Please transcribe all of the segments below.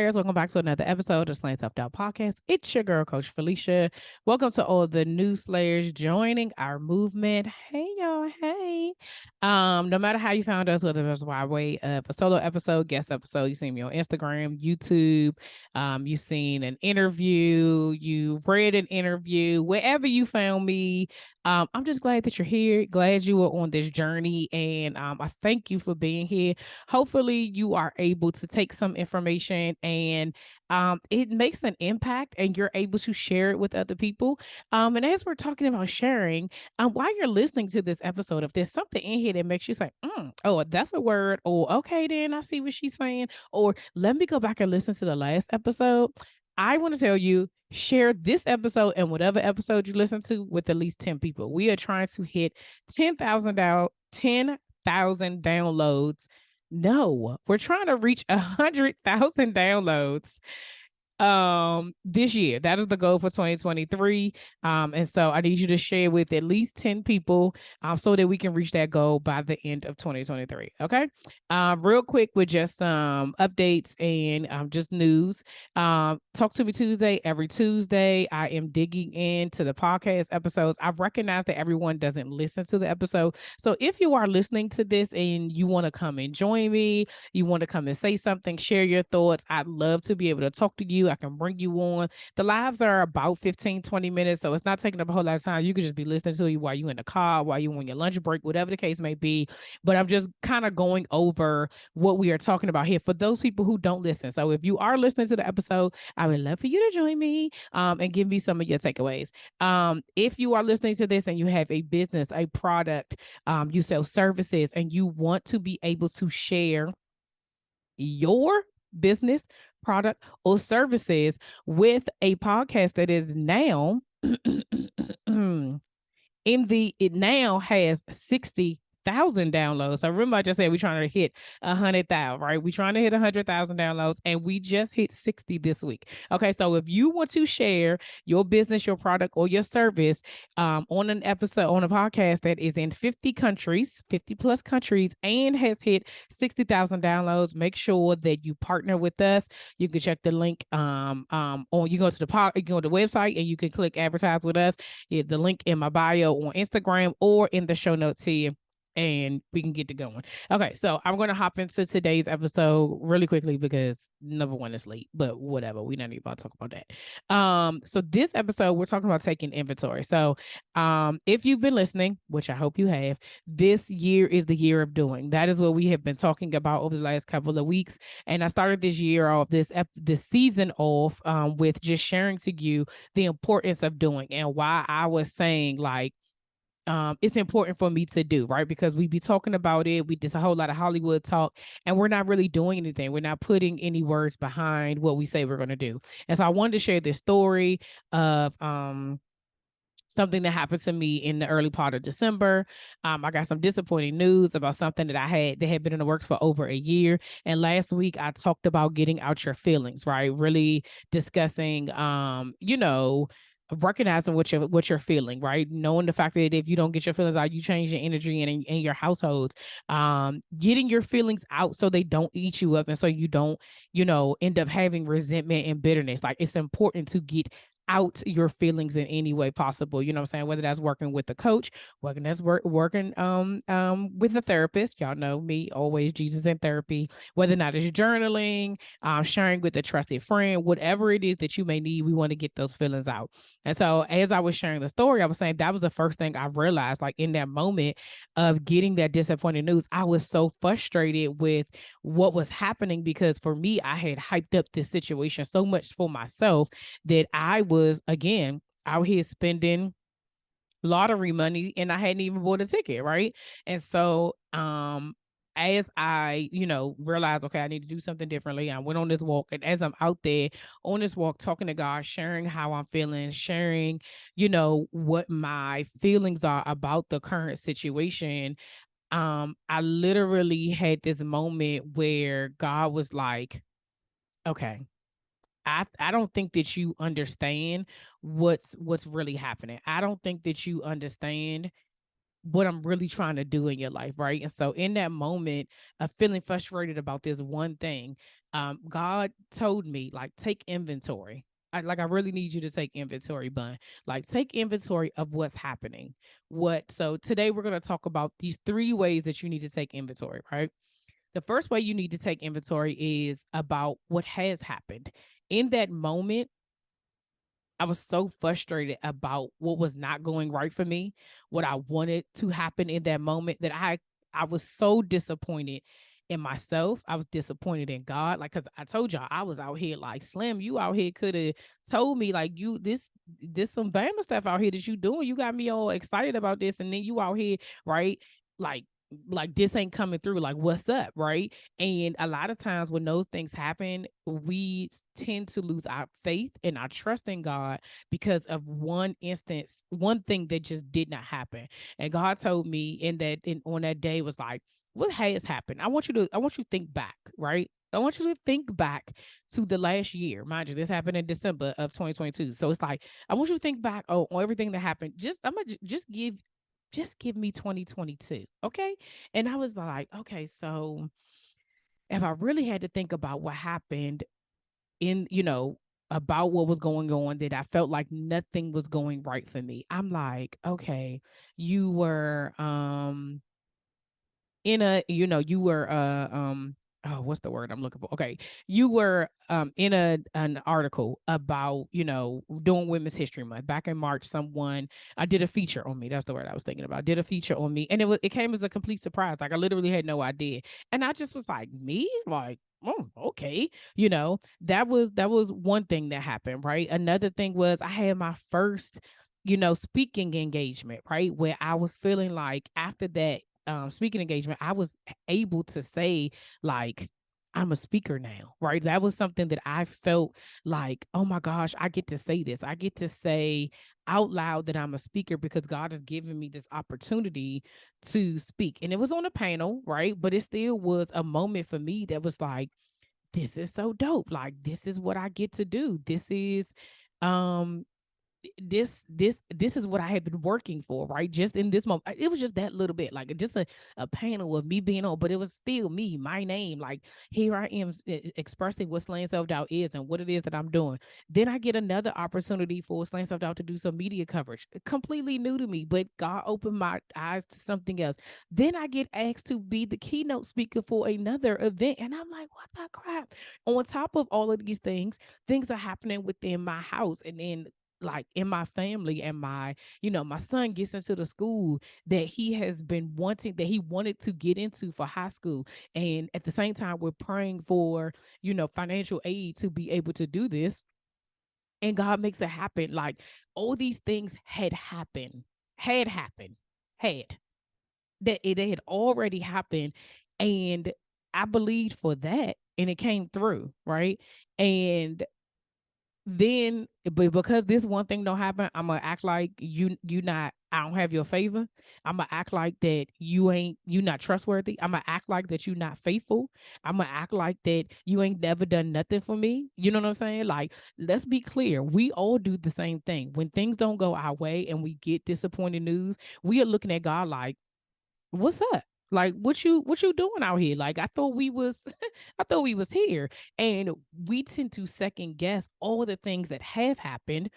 Slayers, welcome back to another episode of Slaying Self-Doubt Podcast. It's your girl, Coach Felicia. Welcome to all the new Slayers joining our movement. Hey, y'all. Hey. No matter how you found us, whether it was by way of a solo episode, guest episode, you seen me on Instagram, YouTube, you seen an interview, you read an interview, wherever you found me. I'm just glad that you're here. Glad you were on this journey. And I thank you for being here. Hopefully you are able to take some information and it makes an impact and you're able to share it with other people. And as we're talking about sharing, while you're listening to this episode, if there's something in here that makes you say, oh, that's a word, or okay, then I see what she's saying, or let me go back and listen to the last episode, I want to tell you, share this episode and whatever episode you listen to with at least 10 people. We are trying to hit 10,000 downloads. No, we're trying to reach 100,000 downloads this year. That is the goal for 2023. And so I need you to share with at least 10 people so that we can reach that goal by the end of 2023. Okay. Real quick with just some updates and just news. Talk to Me Tuesday. Every Tuesday, I am digging into the podcast episodes. I recognize that everyone doesn't listen to the episode. So if you are listening to this and you want to come and join me, you want to come and say something, share your thoughts, I'd love to be able to talk to you. I can bring you on. The lives are about 15, 20 minutes, so it's not taking up a whole lot of time. You could just be listening to you while you're in the car, while you're on your lunch break, whatever the case may be. But I'm just kind of going over what we are talking about here for those people who don't listen. So if you are listening to the episode, I would love for you to join me and give me some of your takeaways. If you are listening to this and you have a business, a product, you sell services, and you want to be able to share your business, product, or services with a podcast that is now it now has 60,000 downloads. So remember, I just said we're trying to hit 100,000, right? We're trying to hit 100,000 downloads, and we just hit 60 this week. Okay, so if you want to share your business, your product, or your service on an episode, on a podcast that is in 50 countries, 50 plus countries, and has hit 60,000 downloads, make sure that you partner with us. You can check the link on, you go to the website and you can click advertise with us. The link in my bio on Instagram or in the show notes here, and we can get to going. Okay, so I'm going to hop into today's episode really quickly because number one is late, but whatever. We don't need to talk about that. So this episode, we're talking about taking inventory. So if you've been listening, which I hope you have, this year is the year of doing. That is what we have been talking about over the last couple of weeks. And I started this year off, this season off with just sharing to you the importance of doing and why I was saying like, it's important for me to do, right? Because we be talking about it. We just a whole lot of Hollywood talk and we're not really doing anything. We're not putting any words behind what we say we're going to do. And so I wanted to share this story of, something that happened to me in the early part of December. I got some disappointing news about something that had been in the works for over a year. And last week I talked about getting out your feelings, right? Really discussing, recognizing what you're feeling, right? Knowing the fact that if you don't get your feelings out, you change your energy in your households. Getting your feelings out so they don't eat you up, and so you don't, end up having resentment and bitterness. Like it's important to get out your feelings in any way possible. You know what I'm saying? Whether that's working with a coach, working with a therapist. Y'all know me, always Jesus in therapy. Whether or not it's journaling, sharing with a trusted friend, whatever it is that you may need, we want to get those feelings out. And so as I was sharing the story, I was saying that was the first thing I realized, like in that moment of getting that disappointing news, I was so frustrated with what was happening because for me, I had hyped up this situation so much for myself that I was, again, out here spending lottery money and I hadn't even bought a ticket, right? And so as I, realized, okay, I need to do something differently, I went on this walk. And as I'm out there on this walk, talking to God, sharing how I'm feeling, sharing, what my feelings are about the current situation, I literally had this moment where God was like, okay, I don't think that you understand what's really happening. I don't think that you understand what I'm really trying to do in your life, right? And so in that moment of feeling frustrated about this one thing, God told me, like, take inventory. I really need you to take inventory, Bun. Like, take inventory of what's happening. So today we're going to talk about these 3 ways that you need to take inventory, right? The first way you need to take inventory is about what has happened. In that moment, I was so frustrated about what was not going right for me, what I wanted to happen in that moment, that I was so disappointed in myself. I was disappointed in God. Like, cause I told y'all I was out here like, Slim, you out here could have told me, like, you this some Bama stuff out here that you doing. You got me all excited about this, and then you out here, right? Like this ain't coming through. Like, what's up, right? And a lot of times when those things happen, we tend to lose our faith and our trust in God because of one instance, one thing that just did not happen. And God told me on that day was like, what has happened? I want you to think back, right? I want you to think back to the last year. Mind you, this happened in December of 2022. So it's like, I want you to think back on everything that happened. I'm gonna just give me 2022. Okay. And I was like, okay, so if I really had to think about what happened in, about what was going on, that I felt like nothing was going right for me. I'm like, okay, you were you were oh, what's the word I'm looking for? Okay. You were in an article about, doing Women's History Month. Back in March, someone I did a feature on me. That's the word I was thinking about. Did a feature on me. And it came as a complete surprise. Like, I literally had no idea. And I just was like, me? Like, oh, okay. That was one thing that happened, right? Another thing was I had my first, speaking engagement, right? Where I was feeling like after that speaking engagement, I was able to say, like, I'm a speaker now, right? That was something that I felt like, oh my gosh, I get to say this. I get to say out loud that I'm a speaker because God has given me this opportunity to speak. And it was on a panel, right? But it still was a moment for me that was like, this is so dope. Like, this is what I get to do. This is um this is what I had been working for, right? Just in this moment, it was just that little bit, like just a panel of me being on, but it was still me, my name. Like, here I am expressing what slaying self-doubt is and what it is that I'm doing. Then I get another opportunity for slaying self-doubt to do some media coverage, completely new to me, but God opened my eyes to something else. Then I get asked to be the keynote speaker for another event, and I'm like, what the crap? On top of all of these things are happening within my house, and then like in my family, and my son gets into the school that he has been wanting, that he wanted to get into for high school. And at the same time, we're praying for, financial aid to be able to do this. And God makes it happen. Like, all these things had happened, had that it had already happened. And I believed for that, and it came through, right? And then, but because this one thing don't happen, I'm gonna act like I don't have your favor. I'm gonna act like that you not trustworthy. I'm gonna act like that you not faithful. I'm gonna act like that you ain't never done nothing for me. You know what I'm saying? Like, let's be clear, we all do the same thing. When things don't go our way and we get disappointing news, we are looking at God like, what's up? Like, what you doing out here? Like, I thought we was I thought we was here. And we tend to second guess all the things that have happened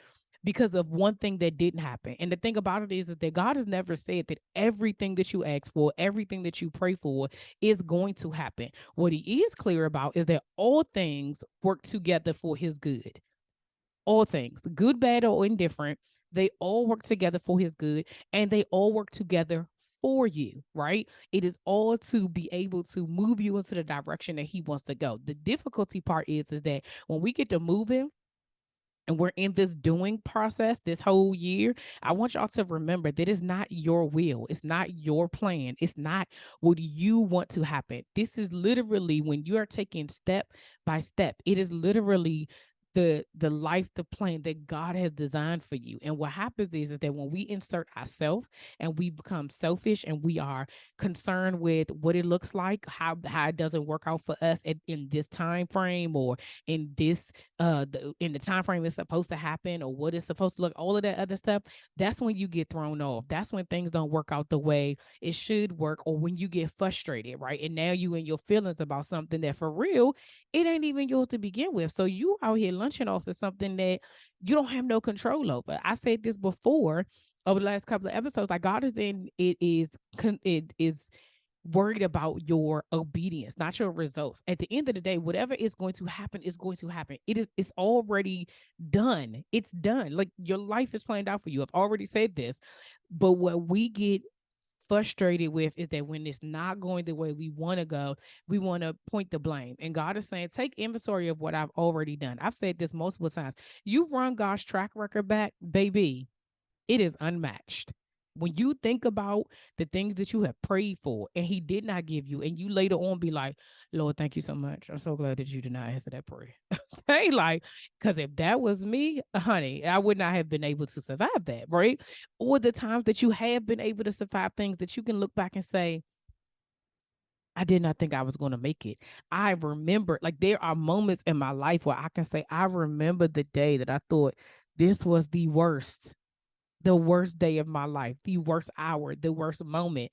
because of one thing that didn't happen. And the thing about it is that God has never said that everything that you ask for, everything that you pray for is going to happen. What he is clear about is that all things work together for his good. All things, good, bad, or indifferent, they all work together for his good, and they all work together for you, right? It is all to be able to move you into the direction that he wants to go. The difficulty part is that when we get to moving and we're in this doing process this whole year, I want y'all to remember that it's not your will. It's not your plan. It's not what you want to happen. This is literally when you are taking step by step. It is literally the life, the plan that God has designed for you. And what happens is that when we insert ourselves and we become selfish and we are concerned with what it looks like, how it doesn't work out for us in this time frame, or in this in the time frame it's supposed to happen, or what it's supposed to look, all of that other stuff, that's when you get thrown off. That's when things don't work out the way it should work, or when you get frustrated, right? And now you in your feelings about something that for real, it ain't even yours to begin with. So you out here lunching off of something that you don't have no control over. I said this before over the last couple of episodes, like God is it is worried about your obedience, not your results. At the end of the day, whatever is going to happen is going to happen. It's already done. It's done. Like your life is planned out for you. I've already said this, but what we get frustrated with is that when it's not going the way we want to go, we want to point the blame. And God is saying, take inventory of what I've already done. I've said this multiple times. You've run God's track record back, baby. It is unmatched. When you think about the things that you have prayed for and he did not give you, and you later on be like, Lord, thank you so much. I'm so glad that you did not answer that prayer. Hey, like, because if that was me, honey, I would not have been able to survive that, right? Or the times that you have been able to survive things that you can look back and say, I did not think I was going to make it. I remember, like, there are moments in my life where I can say, I remember the day that I thought this was the worst day of my life, the worst hour, the worst moment.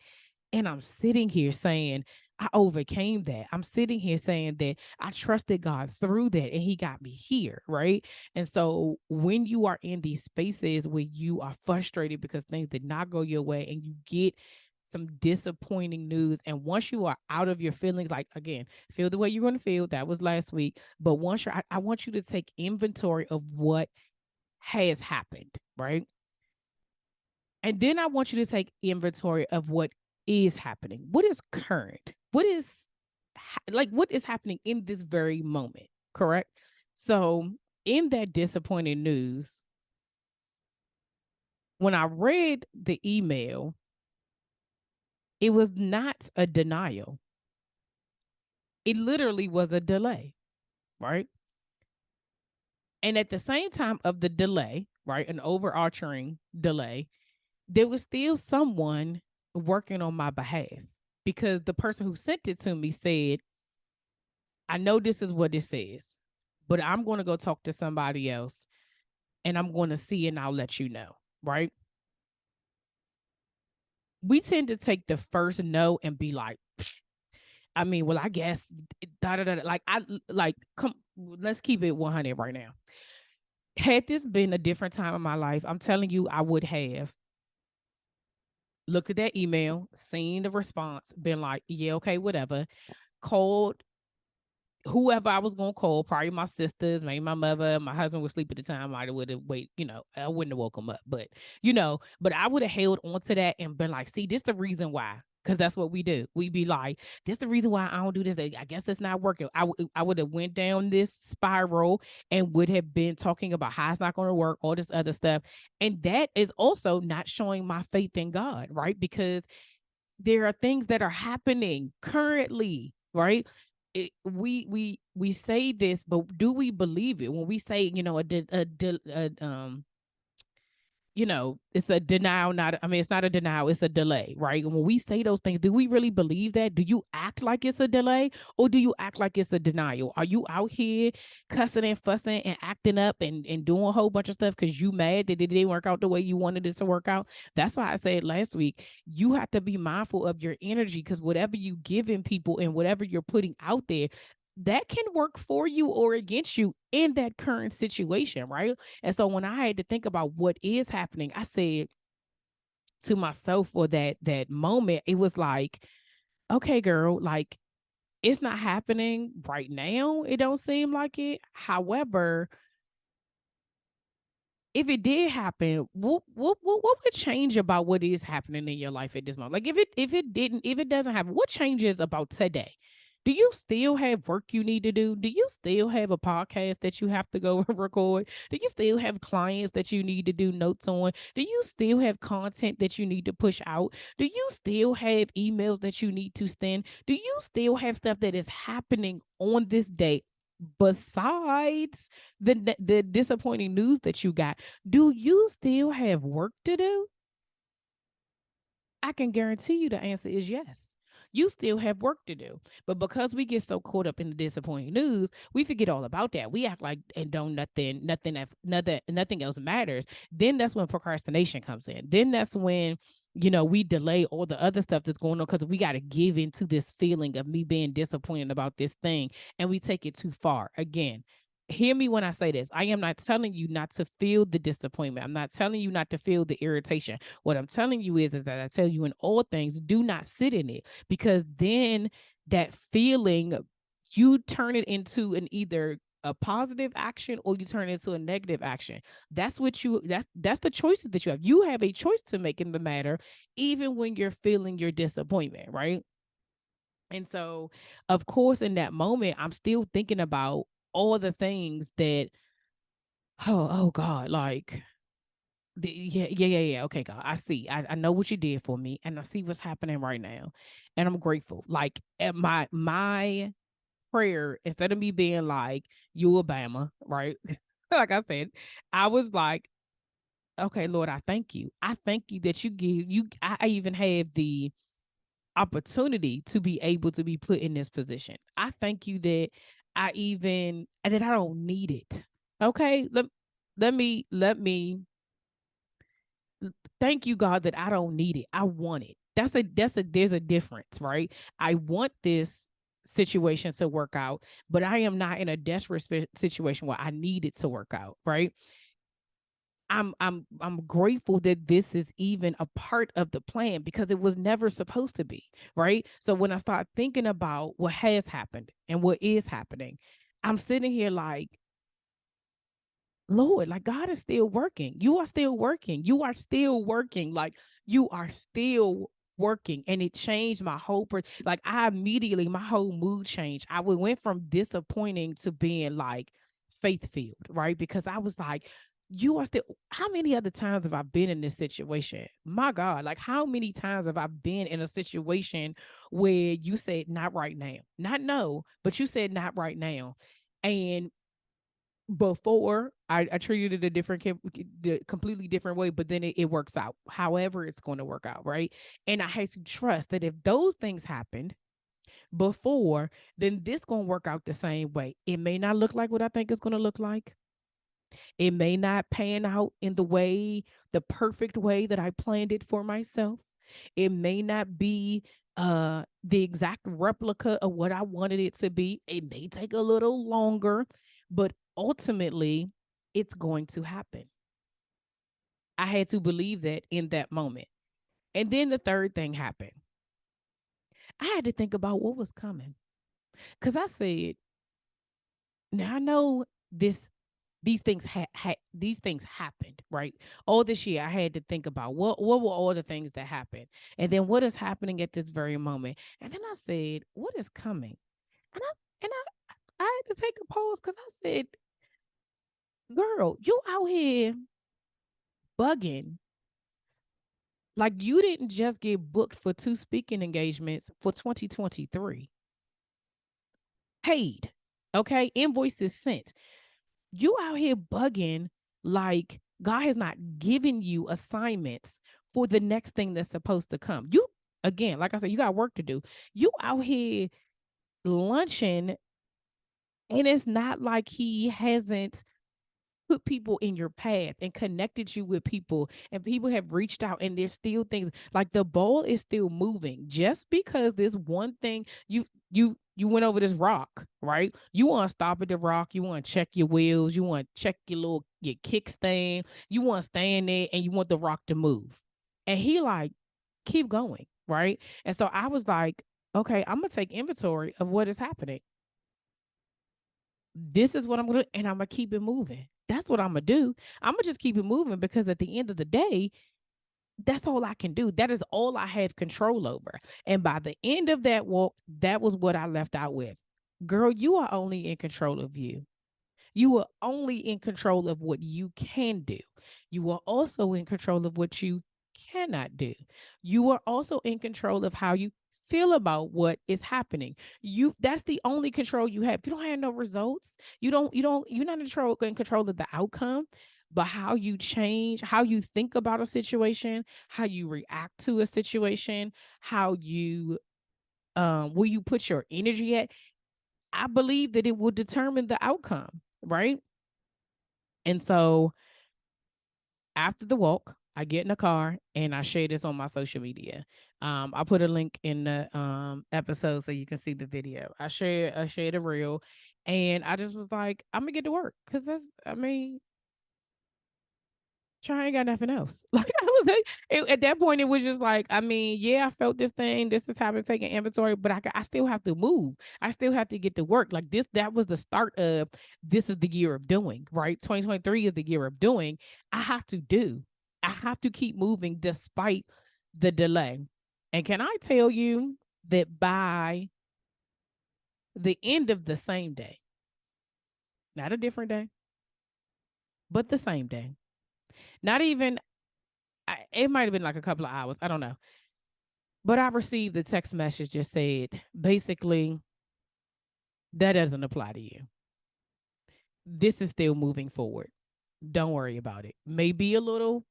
And I'm sitting here saying, I overcame that. I'm sitting here saying that I trusted God through that and he got me here, right? And so when you are in these spaces where you are frustrated because things did not go your way and you get some disappointing news, and once you are out of your feelings, like, again, feel the way you're going to feel. That was last week. But once I want you to take inventory of what has happened, right? And then I want you to take inventory of what is happening. What is current? What is happening in this very moment, correct? So in that disappointing news, when I read the email, it was not a denial. It literally was a delay, right? And at the same time of the delay, right, an overarching delay, there was still someone working on my behalf, because the person who sent it to me said, I know this is what it says, but I'm going to go talk to somebody else and I'm going to see and I'll let you know, right? We tend to take the first no and be like, I mean, well, I guess, come, let's keep it 100 right now. Had this been a different time in my life, I'm telling you, I would have looked at that email, seen the response, been like, yeah, okay, whatever. Called whoever I was going to call, probably my sisters, maybe my mother. My husband was asleep at the time. I would have I wouldn't have woke him up, but I would have held on to that and been like, see, this the reason why. Because that's what we do. We be like, this the reason why I don't do this. I guess it's not working. I would have went down this spiral and would have been talking about how it's not going to work, all this other stuff. And that is also not showing my faith in God, right? Because there are things that are happening currently, right? We say this, but do we believe it when we say, it's a denial, it's not a denial, it's a delay, right? When we say those things, do we really believe that? Do you act like it's a delay, or do you act like it's a denial? Are you out here cussing and fussing and acting up and doing a whole bunch of stuff because you mad that it didn't work out the way you wanted it to work out? That's why I said last week, you have to be mindful of your energy, because whatever you giving people and whatever you're putting out there, that can work for you or against you in that current situation, right? And so when I had to think about what is happening, I said to myself for that moment, it was like, okay, girl, like, it's not happening right now. It don't seem like it. However, if it did happen, what would change about what is happening in your life at this moment? Like, if it doesn't happen, what changes about today? Do you still have work you need to do? Do you still have a podcast that you have to go record? Do you still have clients that you need to do notes on? Do you still have content that you need to push out? Do you still have emails that you need to send? Do you still have stuff that is happening on this day besides the disappointing news that you got, do you still have work to do? I can guarantee you the answer is yes. You still have work to do. But because we get so caught up in the disappointing news, we forget all about that. We act like and don't nothing else matters. Then that's when procrastination comes in. Then that's when we delay all the other stuff that's going on because we got to give into this feeling of me being disappointed about this thing, and we take it too far. Again, hear me when I say this. I am not telling you not to feel the disappointment. I'm not telling you not to feel the irritation. What I'm telling you is that I tell you in all things, do not sit in it, because then that feeling, you turn it into an either a positive action or you turn it into a negative action. That's the choices that you have. You have a choice to make in the matter, even when you're feeling your disappointment, right? And so, of course, in that moment, I'm still thinking about all the things that, oh God, like, yeah. Okay, God, I see. I know what you did for me, and I see what's happening right now, and I'm grateful. Like, at my prayer, instead of me being like, you Obama, right? Like I said, I was like, okay, Lord, I thank you. I thank you that I even have the opportunity to be able to be put in this position. I thank you that I don't need it. Okay. Let me thank you, God, that I don't need it. I want it. There's a difference, right? I want this situation to work out, but I am not in a desperate situation where I need it to work out, right? I'm grateful that this is even a part of the plan, because it was never supposed to be, right? So when I start thinking about what has happened and what is happening, I'm sitting here like, Lord, like, God is still working. You are still working. You are still working. Like, you are still working. And it changed my whole, like, my whole mood changed. I went from disappointing to being like faith filled, right? Because I was like, you are still, how many other times have I been in this situation? My God, like, how many times have I been in a situation where you said, not right now, not no, but you said not right now. And before I treated it completely different way, but then it works out however it's going to work out, right? And I had to trust that if those things happened before, then this going to work out the same way. It may not look like what I think it's going to look like. It may not pan out in the perfect way that I planned it for myself. It may not be the exact replica of what I wanted it to be. It may take a little longer, but ultimately it's going to happen. I had to believe that in that moment. And then the third thing happened. I had to think about what was coming. Because I said, now I know these things these things happened, right? All this year I had to think about what were all the things that happened, and then what is happening at this very moment. And then I said, what is coming? And I had to take a pause, because I said, girl, you out here bugging. Like, you didn't just get booked for 2 speaking engagements for 2023. Paid. Okay. Invoices sent. You out here bugging like God has not given you assignments for the next thing that's supposed to come. You, again, like I said, you got work to do. You out here lunching, and it's not like he hasn't put people in your path and connected you with people, and people have reached out, and there's still things, like, the ball is still moving. Just because this one thing you went over this rock, right? You want to stop at the rock, you want to check your wheels, you want to check your kickstand, you want to stand there and you want the rock to move. And he like, keep going, right? And so I was like, okay, I'm gonna take inventory of what is happening. This is what I'm gonna, and I'm gonna keep it moving. That's what I'm gonna do. I'm gonna just keep it moving, because at the end of the day, that's all I can do. That is all I have control over. And by the end of that walk, that was what I left out with. Girl, you are only in control of you. You are only in control of what you can do. You are also in control of what you cannot do. You are also in control of how you feel about what is happening. That's the only control you have. You don't have no results. You're not in control of the outcome, but how you change, how you think about a situation, how you react to a situation, how you where you put your energy at. I believe that it will determine the outcome, right? And so after the walk, I get in the car and I share this on my social media. I'll put a link in the episode so you can see the video. I share the reel, and I just was like, I'm gonna get to work because I ain't got nothing else. Like at that point, it was just like, yeah, I felt this thing. This is how I'm taking inventory, but I still have to move. I still have to get to work. Like that was the start of, this is the year of doing, right? 2023 is the year of doing. I have to do. I have to keep moving despite the delay. And can I tell you that by the end of the same day, not a different day, but the same day, not even, it might have been like a couple of hours. I don't know. But I received a text message that said, basically, that doesn't apply to you. This is still moving forward. Don't worry about it. Maybe a little,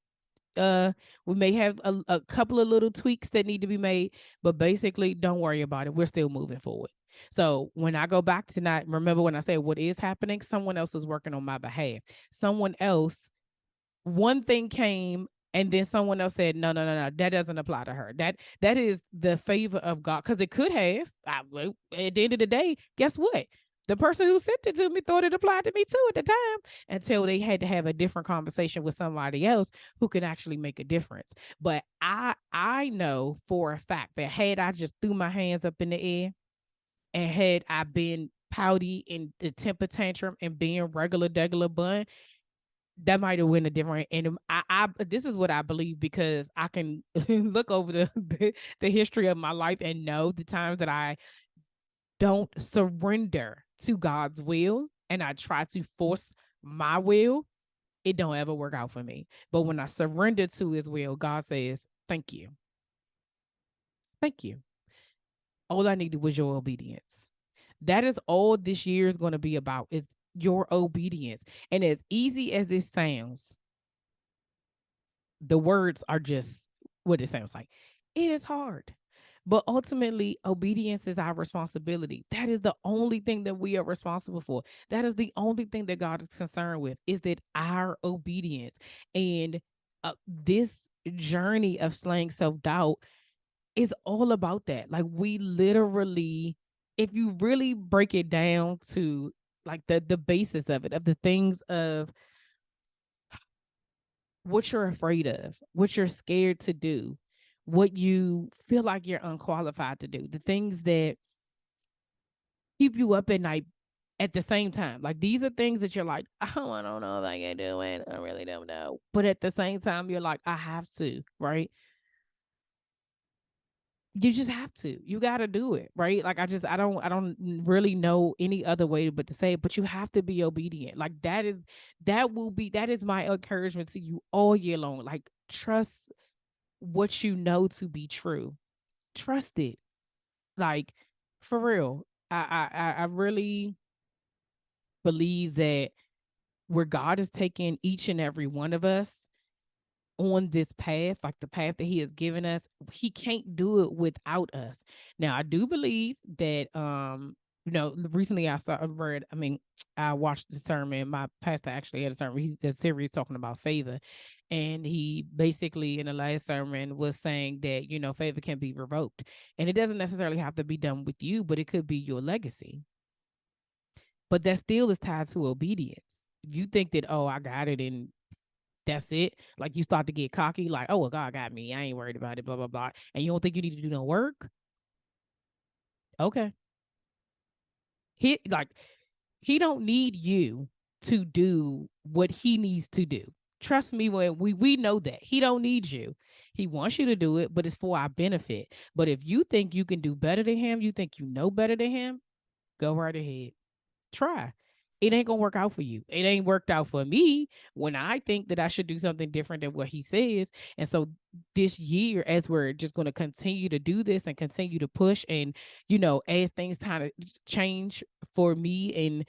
we may have a couple of little tweaks that need to be made, but basically, don't worry about it. We're still moving forward. So when I go back to not remember when I said what is happening, someone else was working on my behalf. Someone else, one thing came, and then someone else said, no, that doesn't apply to her. That is the favor of God. Because it could have. At the end of the day, guess what? The person who sent it to me thought it applied to me too at the time, until they had to have a different conversation with somebody else who could actually make a difference. But I know for a fact that had I just threw my hands up in the air, and had I been pouty in the temper tantrum and being regular bun, that might have went a different. And I this is what I believe, because I can look over the history of my life and know the times that I don't surrender to God's will and I try to force my will, it don't ever work out for me. But when I surrender to his will, God says, thank you. Thank you. All I needed was your obedience. That is all this year is going to be about, is your obedience. And as easy as it sounds, the words are just what it sounds like. It is hard. But ultimately, obedience is our responsibility. That is the only thing that we are responsible for. That is the only thing that God is concerned with, is that our obedience. And this journey of slaying self-doubt is all about that. Like, we literally, if you really break it down to like the basis of it, of the things of what you're afraid of, what you're scared to do, what you feel like you're unqualified to do, the things that keep you up at night at the same time. Like, these are things that you're like, oh, I don't know if I can do it. I really don't know. But at the same time, you're like, I have to, right? You just have to. You got to do it, right? Like, I don't really know any other way but to say it, but you have to be obedient. Like, that is my encouragement to you all year long. Like, trust what you know to be true. Trust it. Like, for real. I really believe that where God is taking each and every one of us on this path, like the path that he has given us, he can't do it without us. Now, I do believe that, recently I watched the sermon. My pastor actually had a sermon. He's a series talking about favor. And he basically in the last sermon was saying that, favor can be revoked. And it doesn't necessarily have to be done with you, but it could be your legacy. But that still is tied to obedience. If you think that, oh, I got it and that's it, like you start to get cocky, like, oh, well, God got me, I ain't worried about it, blah, blah, blah, and you don't think you need to do no work, okay. He don't need you to do what he needs to do. Trust me, when we know that he don't need you. He wants you to do it, but it's for our benefit. But if you think you can do better than him, you think you know better than him, go right ahead. Try. it ain't gonna work out for you. It ain't worked out for me when I think that I should do something different than what he says. And so this year, as we're just going to continue to do this and continue to push, and as things kind of change for me in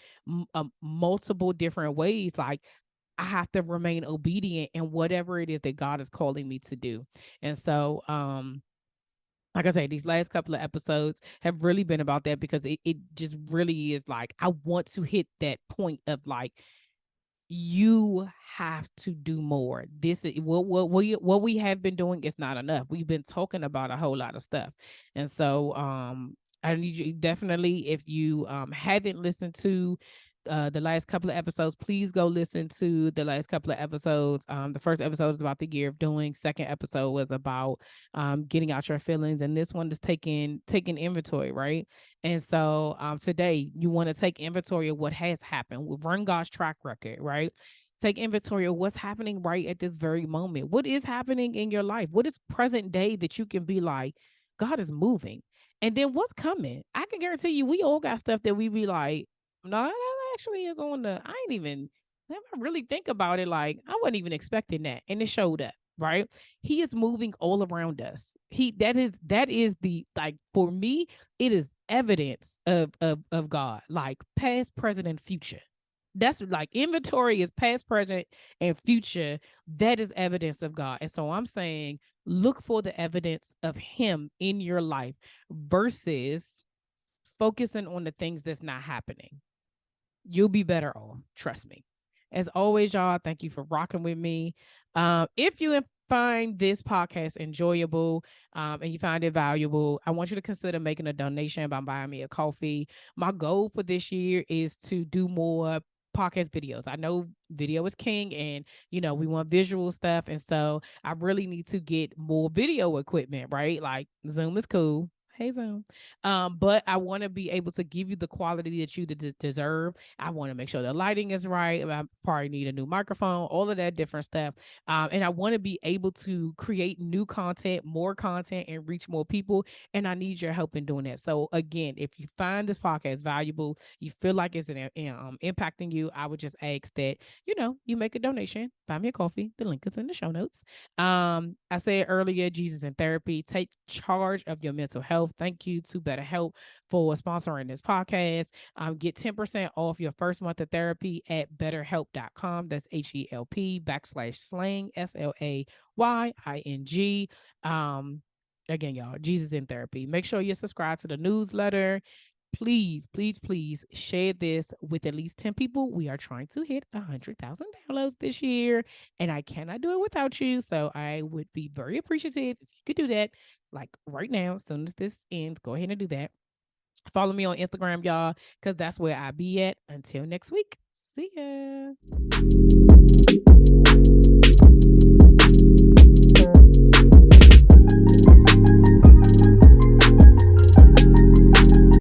multiple different ways, like I have to remain obedient in whatever it is that God is calling me to do. And so like I say, these last couple of episodes have really been about that, because it just really is like, I want to hit that point of like, you have to do more. This is what we have been doing is not enough. We've been talking about a whole lot of stuff. And so I need you, definitely, if you haven't listened to the last couple of episodes, please go listen to the last couple of episodes. The first episode was about the year of doing. Second episode was about getting out your feelings, and this one is taking inventory, right? And so today you want to take inventory of what has happened. We'll run God's track record, right? Take inventory of what's happening right at this very moment. What is happening in your life? What is present day that you can be like, God is moving? And then what's coming? I can guarantee you, we all got stuff that we be like, no, that actually is on the, I ain't even, if I really think about it, like, I wasn't even expecting that. And it showed up, right? He is moving all around us. That is the, like, for me, it is evidence of God, like past, present, and future. That's like, inventory is past, present, and future. That is evidence of God. And so I'm saying, look for the evidence of him in your life versus focusing on the things that's not happening. You'll be better off. Trust me. As always, y'all, thank you for rocking with me. If you find this podcast enjoyable and you find it valuable, I want you to consider making a donation by buying me a coffee. My goal for this year is to do more podcast videos. I know video is king, and we want visual stuff, and so I really need to get more video equipment, right? Like, Zoom is cool. Hey, Zoom. But I want to be able to give you the quality that you deserve. I want to make sure the lighting is right. I probably need a new microphone, all of that different stuff. And I want to be able to create new content, more content, and reach more people. And I need your help in doing that. So again, if you find this podcast valuable, you feel like it's impacting you, I would just ask that, you make a donation, buy me a coffee. The link is in the show notes. I said earlier, Jesus in Therapy, take charge of your mental health. Thank you to BetterHelp for sponsoring this podcast. Get 10% off your first month of therapy at betterhelp.com. That's HELP /slang SLAYING. Again, y'all, Jesus in Therapy. Make sure you subscribe to the newsletter. Please, please, please share this with at least 10 people. We are trying to hit 100,000 downloads this year, and I cannot do it without you. So I would be very appreciative if you could do that, like right now. As soon as this ends, go ahead and do that. Follow me on Instagram, y'all, because that's where I be at. Until next week. See ya.